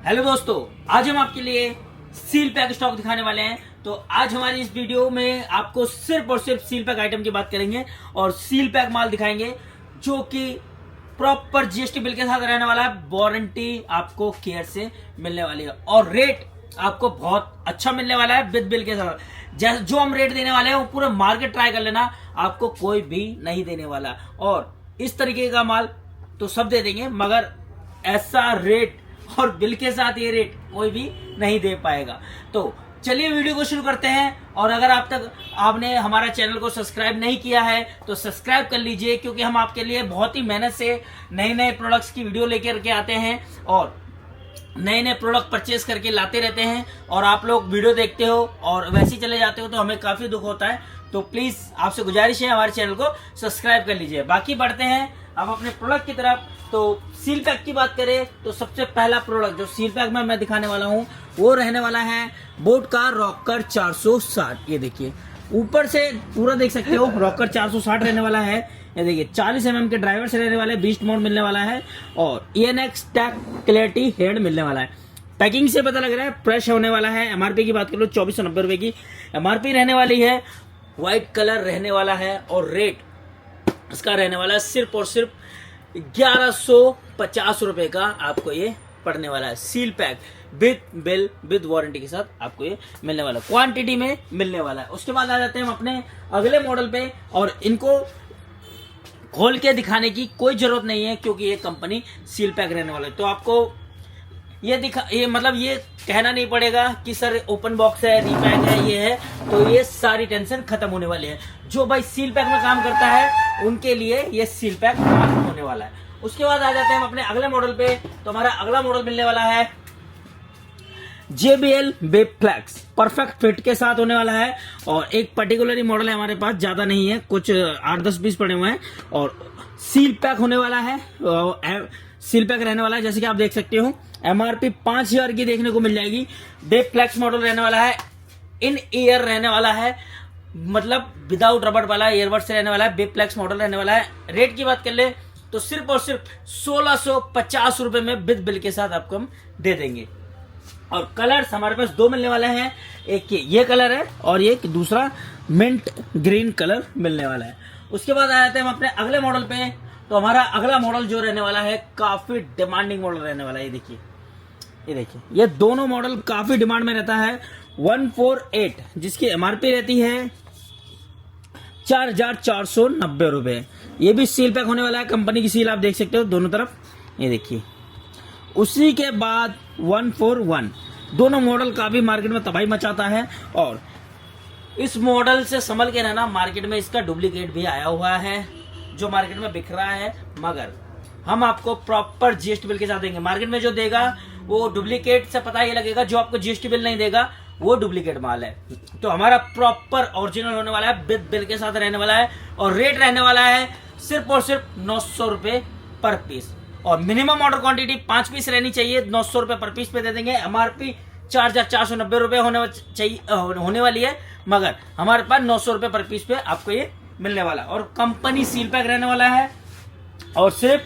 Hello दोस्तों, आज हम आपके लिए सील पैक स्टॉक दिखाने वाले हैं। तो आज हमारी इस वीडियो में आपको सिर्फ और सिर्फ सील पैक आइटम की बात करेंगे और सील पैक माल दिखाएंगे जो कि प्रॉपर जीएसटी बिल के साथ रहने वाला है। वारंटी आपको केयर से मिलने वाली है और रेट आपको बहुत अच्छा मिलने वाला है विद बिल के साथ। जैसे जो हम रेट देने वाले हैं वो पूरा मार्केट ट्राई कर लेना, आपको कोई भी नहीं देने वाला। और इस तरीके का माल तो सब दे देंगे, मगर ऐसा रेट और बिल के साथ ये रेट कोई भी नहीं दे पाएगा। तो चलिए वीडियो को शुरू करते हैं। और अगर आप तक आपने हमारा चैनल को सब्सक्राइब नहीं किया है तो सब्सक्राइब कर लीजिए, क्योंकि हम आपके लिए बहुत ही मेहनत से नए नए प्रोडक्ट्स की वीडियो लेकर के आते हैं और नए नए प्रोडक्ट परचेज करके लाते रहते हैं। और आप लोग वीडियो देखते हो और वैसे ही चले जाते हो तो हमें काफी दुख होता है। तो प्लीज आपसे गुजारिश है हमारे चैनल को सब्सक्राइब कर लीजिए। बाकी बढ़ते हैं अब अपने प्रोडक्ट की तरफ। तो सील पैक की बात करें तो सबसे पहला प्रोडक्ट जो सील पैक में मैं दिखाने वाला हूं वो रहने वाला है बोट का रॉकर 460। ये देखिए ऊपर से पूरा देख सकते हो, रॉकर 460 रहने वाला है। ये देखिए 40 mm के ड्राइवर से रहने वाले, बीस्ट मोड मिलने वाला है और ENX टैक क्लैरिटी हेड मिलने वाला है। पैकिंग से पता लग रहा है फ्रेश होने वाला है। MRP की बात करो 2490 रुपए की MRP रहने वाली है। व्हाइट कलर रहने वाला है और रेट इसका रहने वाला है सिर्फ और सिर्फ 1150 रुपए का आपको ये पड़ने वाला है। Seal pack with bill with warranty के साथ आपको ये मिलने वाला है, क्वांटिटी में मिलने वाला है। उसके बाद आ जाते हैं हम अपने अगले मॉडल पे और इनको खोल के दिखाने की कोई जरूरत नहीं है क्योंकि ये कंपनी सील पैक रहने वाला है। तो आपको ये मतलब ये कहना नहीं पड़ेगा कि सर ओपन बॉक्स है, रीपैक है, ये है। तो ये सारी टेंशन खत्म होने वाली है। जो भाई सील पैक में काम करता है उनके लिए ये सील पैक होने वाला है। उसके बाद आ जाते हैं हम अपने अगले मॉडल पे। तो हमारा अगला मॉडल मिलने वाला है JBL wave flex, perfect fit के साथ होने वाला है। और एक पर्टिकुलर मॉडल है हमारे पास, ज्यादा नहीं है, कुछ 8-10 पीस पड़े हुए हैं और सील पैक होने वाला है। सील पैक रहने वाला है जैसे कि आप देख सकते हो। MRP 5000 की देखने को मिल जाएगी। वेब फ्लैक्स मॉडल रहने वाला है, इन ईयर रहने वाला है, मतलब विदाउट रबड़ वाला ईयरबड से रहने वाला है। वेब फ्लैक्स मॉडल रहने वाला है। रेट की बात कर ले तो सिर्फ और सिर्फ 1650 रुपए में विद बिल के साथ आपको हम दे देंगे। और कलर्स हमारे पास दो मिलने वाले हैं, एक ये कलर है और एक दूसरा मिंट ग्रीन कलर मिलने वाला है। उसके बाद आ जाते हैं हम अपने अगले मॉडल पे। तो हमारा अगला मॉडल जो रहने वाला है काफी डिमांडिंग मॉडल रहने वाला है। ये देखिए ये दोनों मॉडल काफी डिमांड में रहता है। 148 जिसकी MRP रहती है 4490 रुपए। ये भी सील पैक होने वाला है, कंपनी की सील आप देख सकते हो दोनों तरफ। ये देखिए उसी के बाद 141, दोनों मॉडल काफी मार्केट में तबाही मचाता है। और इस मॉडल से संभल के रहना, मार्केट में इसका डुप्लीकेट भी आया हुआ है जो मार्केट में बिक रहा है, मगर हम आपको प्रॉपर जीएसटी बिल के साथ देंगे। मार्केट में जो देगा वो डुप्लीकेट से पता ही लगेगा, जो आपको जीएसटी बिल नहीं देगा वो डुप्लीकेट माल है। तो हमारा प्रॉपर ओरिजिनल होने वाला है, विद बिल के साथ रहने वाला है और रेट रहने वाला है सिर्फ और सिर्फ 900 रुपए पर पीस। और मिनिमम ऑर्डर क्वांटिटी 5 पीस रहनी चाहिए, 900 रुपए पर पीस पे दे देंगे। MRP 4490 रुपए होने वाली है, मगर हमारे पास 900 रुपए पर पीस पे आपको ये मिलने वाला। और कंपनी सील पैक रहने वाला है और सिर्फ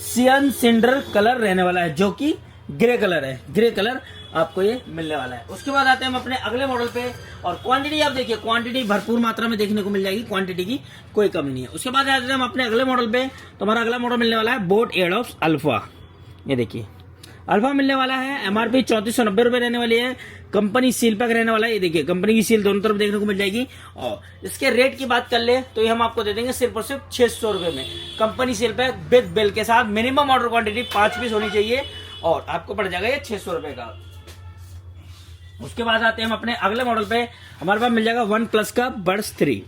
सियन सिंडर कलर रहने वाला है जो कि ग्रे कलर है। ग्रे कलर आपको ये मिलने वाला है। उसके बाद आते हैं हम अपने अगले मॉडल पे और क्वांटिटी आप देखिए, क्वांटिटी भरपूर मात्रा में देखने को मिल जाएगी, क्वांटिटी की कोई कमी नहीं है। उसके बाद आते हैं हम अपने अगले मॉडल पे। तो हमारा अगला मॉडल मिलने वाला है बोट एडॉप्स अल्फा। ये देखिए अल्फा मिलने वाला है। MRP 3490 रुपए रहने वाली है। कंपनी सील पैक रहने वाला है। ये देखिए कंपनी की सील दोनों तरफ देखने को मिल जाएगी। और इसके रेट की बात कर ले तो ये हम आपको दे देंगे सिर्फ और सिर्फ 600 रुपए में। Company seal pack with bill के साथ, मिनिमम ऑर्डर क्वांटिटी 5 पीस होनी चाहिए और आपको पड़ जाएगा ये 600 रुपए का। उसके बाद आते हैं हम अपने अगले मॉडल पे। हमारे पास मिल जाएगा OnePlus का बड्स 3।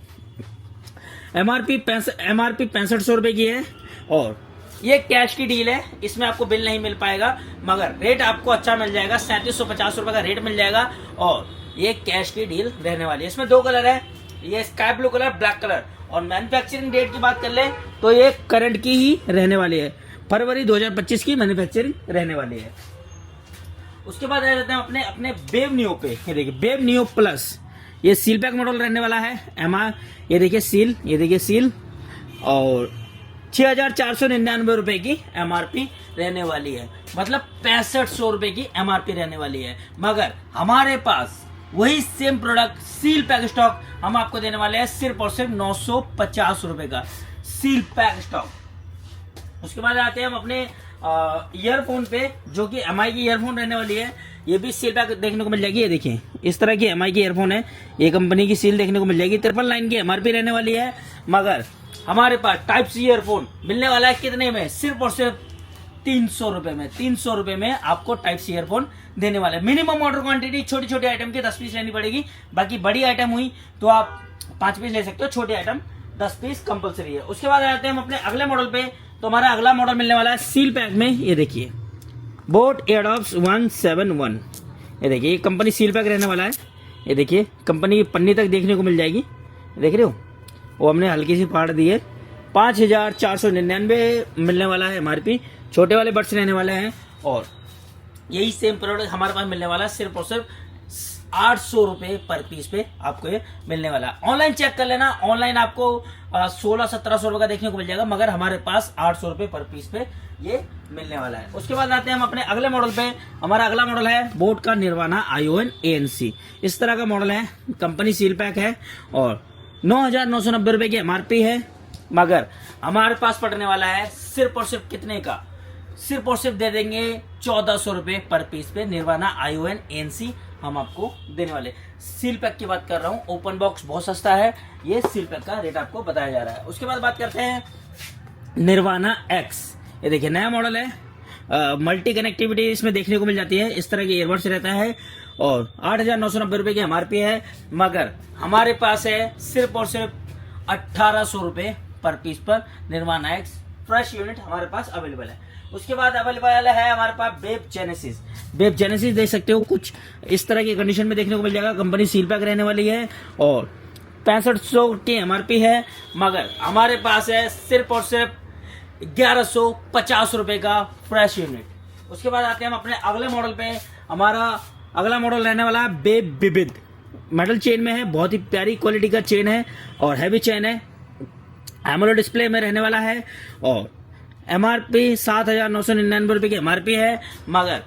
MRP 6500 रुपए की है और ये कैश की डील है, इसमें आपको बिल नहीं मिल पाएगा, मगर रेट आपको अच्छा मिल जाएगा। 3750 रुपए का रेट मिल जाएगा और ये कैश की डील रहने वाली है। इसमें दो कलर है, ये sky blue colour, black colour. और मैन्युफैक्चरिंग डेट की बात कर ले तो ये करंट की ही रहने वाली है, फरवरी 2025 की मैन्युफैक्चरिंग रहने वाली है। उसके बाद आ जाते हैं अपने बेब नियो पे। ये देखिए बेब नियो प्लस, ये सील पैक मॉडल रहने वाला है। ये देखिए सील और 6,499 रुपए की एमआरपी रहने वाली है, मतलब 6500 रुपए की एमआरपी रहने वाली है। मगर हमारे पास वही same product seal pack stock हम आपको देने वाले हैं सिर्फ और सिर्फ 950 रुपए का सील पैक स्टॉक। उसके बाद आते हैं हम अपने ईयरफोन पे, जो कि एमआई की ईयरफोन रहने वाली है। ये भी सील पैक देखने को मिल जाएगी। ये देखिए इस तरह की एमआई की ईयरफोन है, ये कंपनी की सील देखने को मिल जाएगी। 999 की एमआरपी रहने वाली है। मगर हमारे पास टाइप सी ईयरफोन मिलने वाला है कितने में, सिर्फ और सिर्फ 300 रुपए में। 300 रुपए में आपको टाइप सी ईयरफोन देने वाले हैं। मिनिमम ऑर्डर क्वांटिटी छोटी छोटी आइटम की 10 पीस लेनी पड़ेगी, बाकी बड़ी आइटम हुई तो आप 5 पीस ले सकते हो, छोटी आइटम 10 पीस कंपलसरी है। उसके बाद आते हैं हम अपने अगले मॉडल पे। तो हमारा अगला मॉडल मिलने वाला है सील पैक में। ये देखिए बोट एयरडॉप्स 171, ये देखिए कंपनी सील पैक रहने वाला है। ये देखिए कंपनी की पन्नी तक देखने को मिल जाएगी, देख रहे हो, वो हमने हल्की सी फाड़ दी है। 5,499 मिलने वाला है एमआरपी। छोटे वाले बड्स रहने वाले हैं और यही सेम प्रोडक्ट हमारे पास मिलने वाला है सिर्फ और सिर्फ 800 रुपए पर पीस पे आपको ये मिलने वाला है। ऑनलाइन चेक कर लेना, ऑनलाइन आपको 1600-1700 रुपए का देखने को मिल जाएगा, मगर हमारे पास 800 रुपए पर पीस पे ये मिलने वाला है। उसके बाद आते हैं हम अपने अगले मॉडल पे। हमारा अगला मॉडल है बोट का निर्वाणा ION ANC। इस तरह का मॉडल है, कंपनी सील पैक है और 9,990 रुपए की एमआरपी है। मगर हमारे पास पड़ने वाला है सिर्फ और सिर्फ कितने का, सिर्फ और सिर्फ दे देंगे 1,400 रुपए पर पीस पे निर्वाणा ION ANC हम आपको देने वाले। सील पैक की बात कर रहा हूँ, ओपन बॉक्स बहुत सस्ता है, ये सील पैक का रेट आपको बताया जा रहा है। उसके बाद बात करते हैं निर्वाणा X। ये देखिए नया मॉडल है, मल्टी कनेक्टिविटी इसमें देखने को मिल जाती है। इस तरह के ईयरबड्स रहता है और 8,990 रुपए की एमआरपी है। मगर हमारे पास है सिर्फ और सिर्फ 1,800 रुपए पर पीस पर निर्वाणा X फ्रेश यूनिट हमारे पास अवेलेबल है। उसके बाद अवेलेबल है हमारे पास बेब जेनेसिस। बेब जेनेसिस देख सकते हो, कुछ इस तरह की कंडीशन में देखने को मिल जाएगा। कंपनी सील पैक रहने वाली है और 6500 की एमआरपी है। मगर हमारे पास है सिर्फ और सिर्फ 1,150 रुपए का फ्रेश यूनिट। उसके बाद आते हैं हम अपने अगले मॉडल पे। हमारा अगला मॉडल रहने वाला है बेब विविध। मेटल चेन में है, बहुत ही प्यारी क्वालिटी का चेन है और हैवी चेन है, एमोलेड डिस्प्ले में रहने वाला है और एमआरपी 7,999 रुपए की एमआरपी है। मगर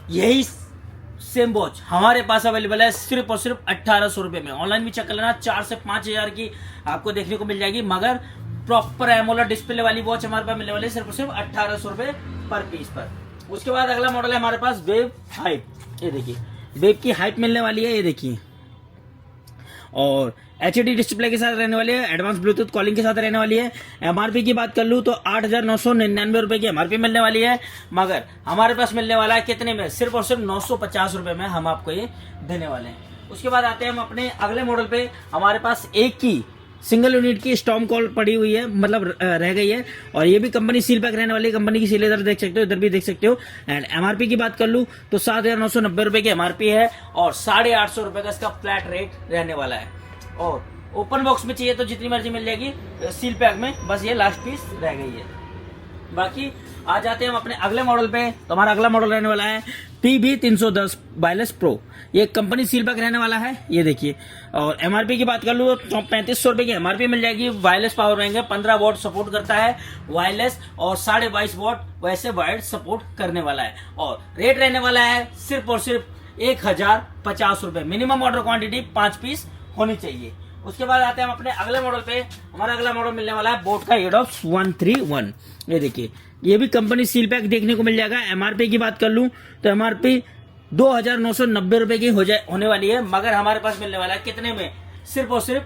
यही सेम वॉच हमारे पास अवेलेबल है सिर्फ और सिर्फ 1,800 रुपए में। ऑनलाइन भी चेक कर लेना, 4 से 5,000 की आपको देखने को मिल जाएगी। मगर प्रॉपर एमोलेड डिस्प्ले वाली वॉच हमारे पास मिलने वाली है सिर्फ और सिर्फ 1,800 रुपए पर पीस पर। उसके बाद अगला मॉडल है हमारे पास वेव हाइप। ये देखिए वेव की हाइप मिलने वाली है, ये देखिए, और HD डिस्प्ले के साथ रहने वाली है, एडवांस ब्लूटूथ कॉलिंग के साथ रहने वाली है। एमआरपी की बात कर लूं तो 8,999 रुपए की एमआरपी मिलने वाली है। मगर हमारे पास मिलने वाला है कितने में, सिर्फ और सिर्फ 950 रुपए में हम आपको ये देने वाले हैं। उसके बाद आते हैं हम अपने अगले मॉडल पे। हमारे पास एक की सिंगल यूनिट की स्टॉर्म कॉल पड़ी हुई है, मतलब रह गई है, और ये भी कंपनी सील पैक रहने वाली है। कंपनी की सील इधर देख सकते हो, इधर भी देख सकते हो। एंड एमआरपी की बात कर लूं तो 7,990 रुपए की एमआरपी है और 850 रुपए का इसका फ्लैट रेट रहने वाला है। और ओपन बॉक्स में चाहिए तो जितनी मर्जी मिल जाएगी, सील पैक में बस ये लास्ट पीस रह गई है। बाकी आ जाते हैं हम अपने अगले मॉडल पे। तो हमारा अगला मॉडल रहने वाला है PB310 वायरलेस प्रो। ये कंपनी सील पैक रहने वाला है, ये देखिए। और एमआरपी की बात कर लूँ तो 3500 रुपए की एमआरपी मिल जाएगी। वायरलेस पावर बैंक है, 15 वॉट सपोर्ट करता है वायरलेस और 22.5 वॉट वैसे वायर्ड सपोर्ट करने वाला है। और रेट रहने वाला है सिर्फ और सिर्फ 1,050 रुपए। मिनिमम ऑर्डर क्वांटिटी 5 पीस होनी चाहिए। उसके बाद आते हैं हम अपने अगले मॉडल पे। हमारा अगला मॉडल मिलने वाला है बोट का एयरडॉप्स 131। ये देखिए ये भी कंपनी सील पैक देखने को मिल जाएगा। एमआरपी की बात कर लूं तो एमआरपी 2,990 रुपए की होने वाली है। मगर हमारे पास मिलने वाला है कितने में, सिर्फ और सिर्फ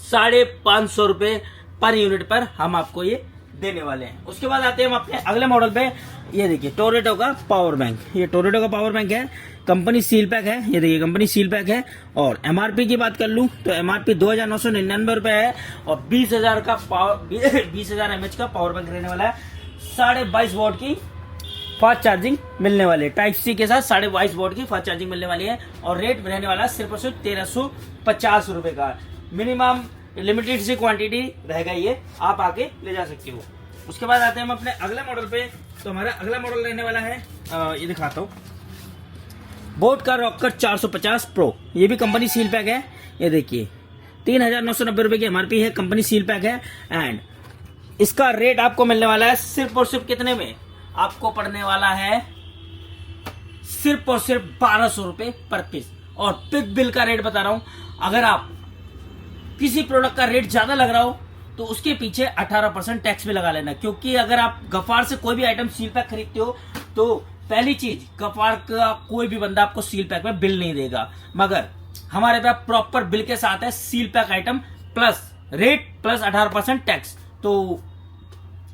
550 रुपए पर यूनिट पर हम आपको ये देने वाले हैं। उसके बाद आते हैं हम अपने अगले मॉडल पे। ये देखिए टोरेटो का पावर बैंक। ये टोरेटो का पावर बैंक है, कंपनी सील पैक है। ये देखिए कंपनी सील पैक है। और एमआरपी की बात कर लूं तो एमआरपी 2,999 रुपए है और 20,000 का पावर 20,000 mAh का पावर बैंक रहने वाला है। 22.5 वॉट की फास्ट चार्जिंग मिलने वाली है, टाइप सी के साथ 22.5 वॉट की फास्ट चार्जिंग मिलने वाली है। और रेट रहने वाला है सिर्फ और सिर्फ 1,350 रुपए का। मिनिमम लिमिटेड सी क्वांटिटी रह गई है, आप आके ले जा सकते हो। उसके बाद आते हैं हम अपने अगले मॉडल पे। तो हमारा अगला मॉडल रहने वाला है, ये दिखाता हूँ, बोट का रॉकट 450 प्रो। ये भी कंपनी सील पैक है। ये देखिए 3,990 रुपए की एमआरपी है, कंपनी सील पैक है। एंड इसका रेट आपको मिलने वाला है सिर्फ और सिर्फ कितने में, आपको पड़ने वाला है सिर्फ और सिर्फ 1200 रुपए पर पीस। और बिग बिल का रेट बता रहा हूं, अगर आप किसी प्रोडक्ट का रेट ज्यादा लग रहा हो तो उसके पीछे 18% टैक्स भी लगा लेना, क्योंकि अगर आप गफार से कोई भी आइटम सील पैक खरीदते हो तो पहली चीज, गफार का कोई भी बंदा आपको सील पैक में बिल नहीं देगा, मगर हमारे पास प्रॉपर बिल के साथ है seal pack item plus rate plus 18% tax. तो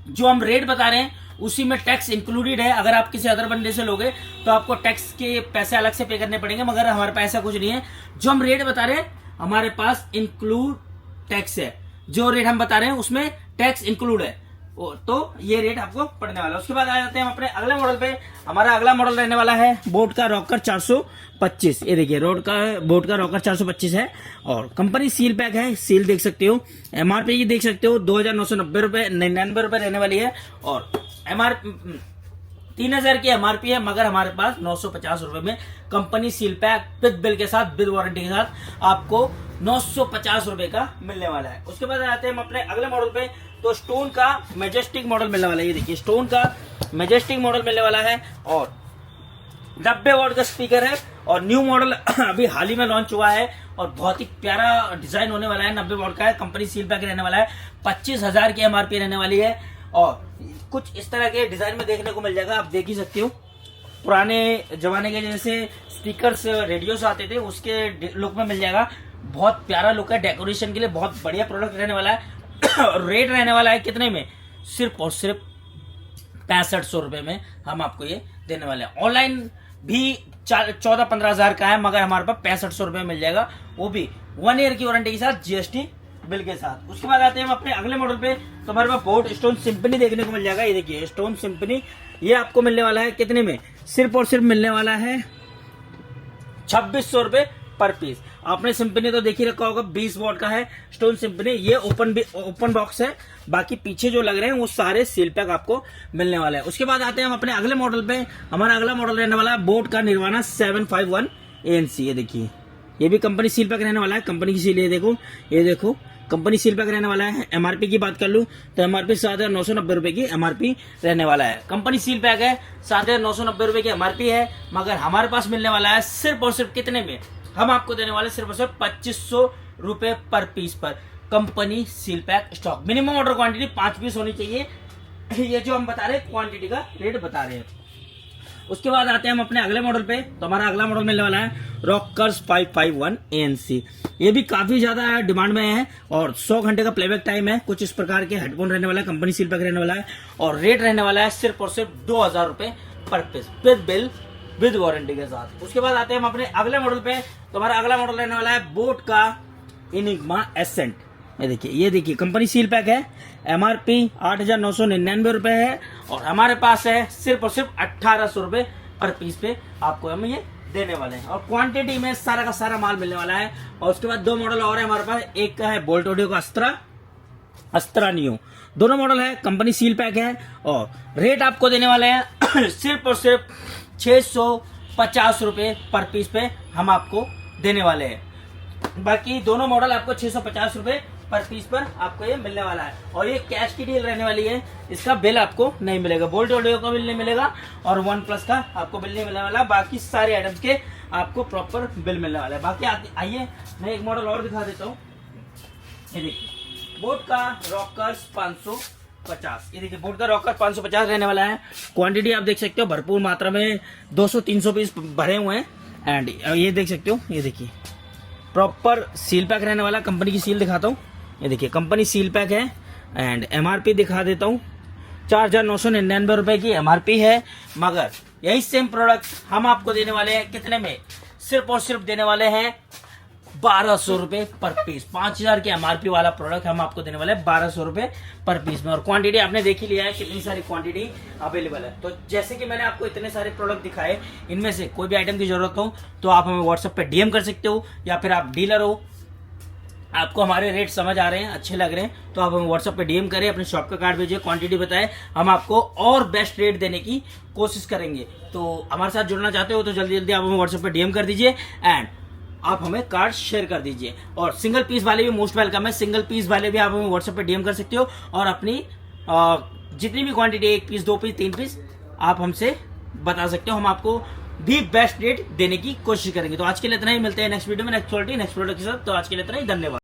जो हम रेट बता रहे हैं उसी में टैक्स इंक्लूडेड है। अगर आप किसी अदर बंदे से लोगे तो आपको टैक्स के पैसे अलग से पे करने पड़ेंगे, मगर हमारे पास ऐसा कुछ नहीं है। जो हम रेट बता रहे हैं हमारे पास इंक्लूड टैक्स है, जो रेट हम बता रहे हैं उसमें टैक्स इंक्लूड है, तो ये रेट आपको पड़ने वाला है। उसके बाद आ जाते हैं हम अपने अगले मॉडल पे। हमारा अगला मॉडल रहने वाला है बोट का रॉकर 425। ये देखिए बोट का रॉकर 425 है और कंपनी सील पैक है, सील देख सकते हो। एमआरपी की देख सकते हो 2990 रुपए 99 रुपए रहने वाली है और एमआरपी 3000 की एमआरपी है, मगर हमारे पास 950 रुपए में company seal pack with bill के साथ विद वारंटी के साथ आपको 950 रुपए का मिलने वाला है। उसके बाद आते हैं हम अपने अगले मॉडल पे। तो स्टोन का मैजेस्टिक मॉडल मिलने वाला है। ये देखिए स्टोन का मैजेस्टिक मॉडल मिलने वाला है और 90 वॉट का स्पीकर है और न्यू मॉडल अभी हाल ही में लॉन्च हुआ है और बहुत ही प्यारा डिजाइन होने वाला है। 90 वॉट का है, कंपनी सील पैक रहने वाला है, 25,000 की एमआरपी रहने वाली है और कुछ इस तरह के डिजाइन में देखने को मिल जाएगा। आप देख ही सकते हो, पुराने जमाने के जैसे स्पीकर्स रेडियोस आते थे उसके लुक में मिल जाएगा। बहुत प्यारा लुक है, डेकोरेशन के लिए बहुत बढ़िया प्रोडक्ट रहने वाला है। रेट रहने वाला है कितने में, सिर्फ और सिर्फ 6500 रुपए में हम आपको ये देने वाले हैं। ऑनलाइन भी 14-15 हजार का है, मगर हमारे पास 6500 रुपए में मिल जाएगा, वो भी 1 ईयर की वारंटी के साथ जीएसटी बिल के साथ। उसके बाद आते हैं हम अपने अगले मॉडल पे। तो हमारे पास बोट स्टोन सिंपनी देखने को मिल जाएगा। ये देखिए स्टोन सिंपनी, ये आपको मिलने वाला है कितने में, सिर्फ और सिर्फ मिलने वाला है 2600 रुपए पर पीस। आपने सिंपनी तो देख ही रखा होगा, 20 वॉट का है स्टोन सिंपनी। ये ओपन बॉक्स है, बाकी पीछे जो लग रहे हैं वो सारे सील पैक आपको मिलने वाले हैं। उसके बाद आते हैं हम अपने अगले मॉडल पे। हमारा अगला मॉडल रहने वाला है बोट का निर्वाणा 751 ANC। ये देखिए ये भी कंपनी सील पैक रहने वाला है, कंपनी की सील। ये देखो कंपनी सील पैक रहने वाला है। एमआरपी की बात कर लूं तो एमआरपी 7,990 रुपए की एमआरपी रहने वाला है। कंपनी सील पैक है, 7,990 रुपए की एमआरपी है, मगर हमारे पास मिलने वाला है सिर्फ और सिर्फ कितने में, हम आपको देने वाले सिर्फ और सिर्फ 2500 रुपए पर पीस पर company seal pack stock. Minimum order quantity 5 piece होनी चाहिए। ये जो हम बता रहे हैं क्वांटिटी का रेट बता रहे हैं। उसके बाद आते हैं हम अपने अगले मॉडल पे। तो हमारा अगला मॉडल मिलने वाला है रॉकर्स 551 ANC। ये भी काफी ज्यादा डिमांड में है और 100 घंटे का प्लेबैक टाइम है। कुछ इस प्रकार के हेडफोन रहने वाला है, कंपनी सील पैक रहने वाला है और रेट रहने वाला है सिर्फ और सिर्फ 2000 रुपए per peace with bill with warranty के साथ। उसके बाद आते हैं हम अपने अगले मॉडल पे। तो हमारा अगला मॉडल रहने वाला है बोट का इनिग्मा एसेंट। ये देखिए कंपनी सील पैक है, एमआरपी 8,999 रुपए है और हमारे पास है सिर्फ और सिर्फ 1,800 रुपए पर पीस पे आपको हम ये देने वाले हैं और क्वांटिटी में सारा का सारा माल मिलने वाला है। और उसके बाद 2 मॉडल और है हमारे पास, एक का है बोल्ट ऑडियो का अस्त्रा नियो। दोनों मॉडल है, कंपनी सील पैक है और रेट आपको देने वाले हैं सिर्फ और सिर्फ 650 रुपए पर पीस पे हम आपको देने वाले हैं। बाकी दोनों मॉडल आपको 650 रुपए पर पीस पर आपको ये मिलने वाला है और ये कैश की डील रहने वाली है। इसका बिल आपको नहीं मिलेगा, बोल्ट ऑडियो का बिल नहीं मिलेगा और वन प्लस का आपको बिल नहीं मिलने वाला। बाकी सारे आइटम्स के आपको प्रॉपर बिल मिलने वाला है। बाकी आइए मैं एक मॉडल और दिखा देता हूँ। ये देखिए बोट का रॉकर्स 550। ये देखिए बोट का रॉकर 550 रहने वाला है। क्वांटिटी आप देख सकते हो भरपूर मात्रा में 200-300 पीस भरे हुए हैं एंड ये देख सकते हो। ये देखिए प्रॉपर सील पैक रहने वाला, कंपनी की सील दिखाता हूँ। ये देखिए कंपनी सील पैक है एंड एमआरपी दिखा देता हूँ, 4,999 रुपए की एमआरपी है, मगर यही सेम प्रोडक्ट हम आपको देने वाले हैं कितने में, सिर्फ और सिर्फ देने वाले हैं 1200 रुपए पर पीस। 5,000 की एमआरपी वाला प्रोडक्ट हम आपको देने वाले हैं 1200 रुपए पर पीस में। और क्वांटिटी आपने देख ही लिया है कितनी सारी क्वांटिटी अवेलेबल है। तो जैसे कि मैंने आपको इतने सारे प्रोडक्ट दिखाए, इनमें से कोई भी आइटम की जरूरत हो तो आप हमें व्हाट्सएप पे डीएम कर सकते हो, या फिर आप डीलर हो, आपको हमारे रेट समझ आ रहे हैं, अच्छे लग रहे हैं, तो आप हमें व्हाट्सएप पे डीएम करें, अपने शॉप का कार्ड भेजिए, क्वांटिटी बताएं, हम आपको और बेस्ट रेट देने की कोशिश करेंगे। तो हमारे साथ जुड़ना चाहते हो तो जल्दी जल्दी आप हमें व्हाट्सएप पे डीएम कर दीजिए एंड आप हमें कार्ड शेयर कर दीजिए। और सिंगल पीस वाले भी मोस्ट वेलकम है, सिंगल पीस वाले भी आप हमें व्हाट्सएप पे डीएम कर सकते हो और अपनी जितनी भी क्वांटिटी, 1 पीस 2 पीस 3 पीस, आप हमसे बता सकते हो, हम आपको दी बेस्ट रेट देने की कोशिश करेंगे। तो आज के लिए इतना ही, मिलते हैं नेक्स्ट वीडियो में नेक्स्ट क्वालिटी नेक्स्ट प्रोडक्ट के साथ। तो आज के लिए इतना ही, धन्यवाद।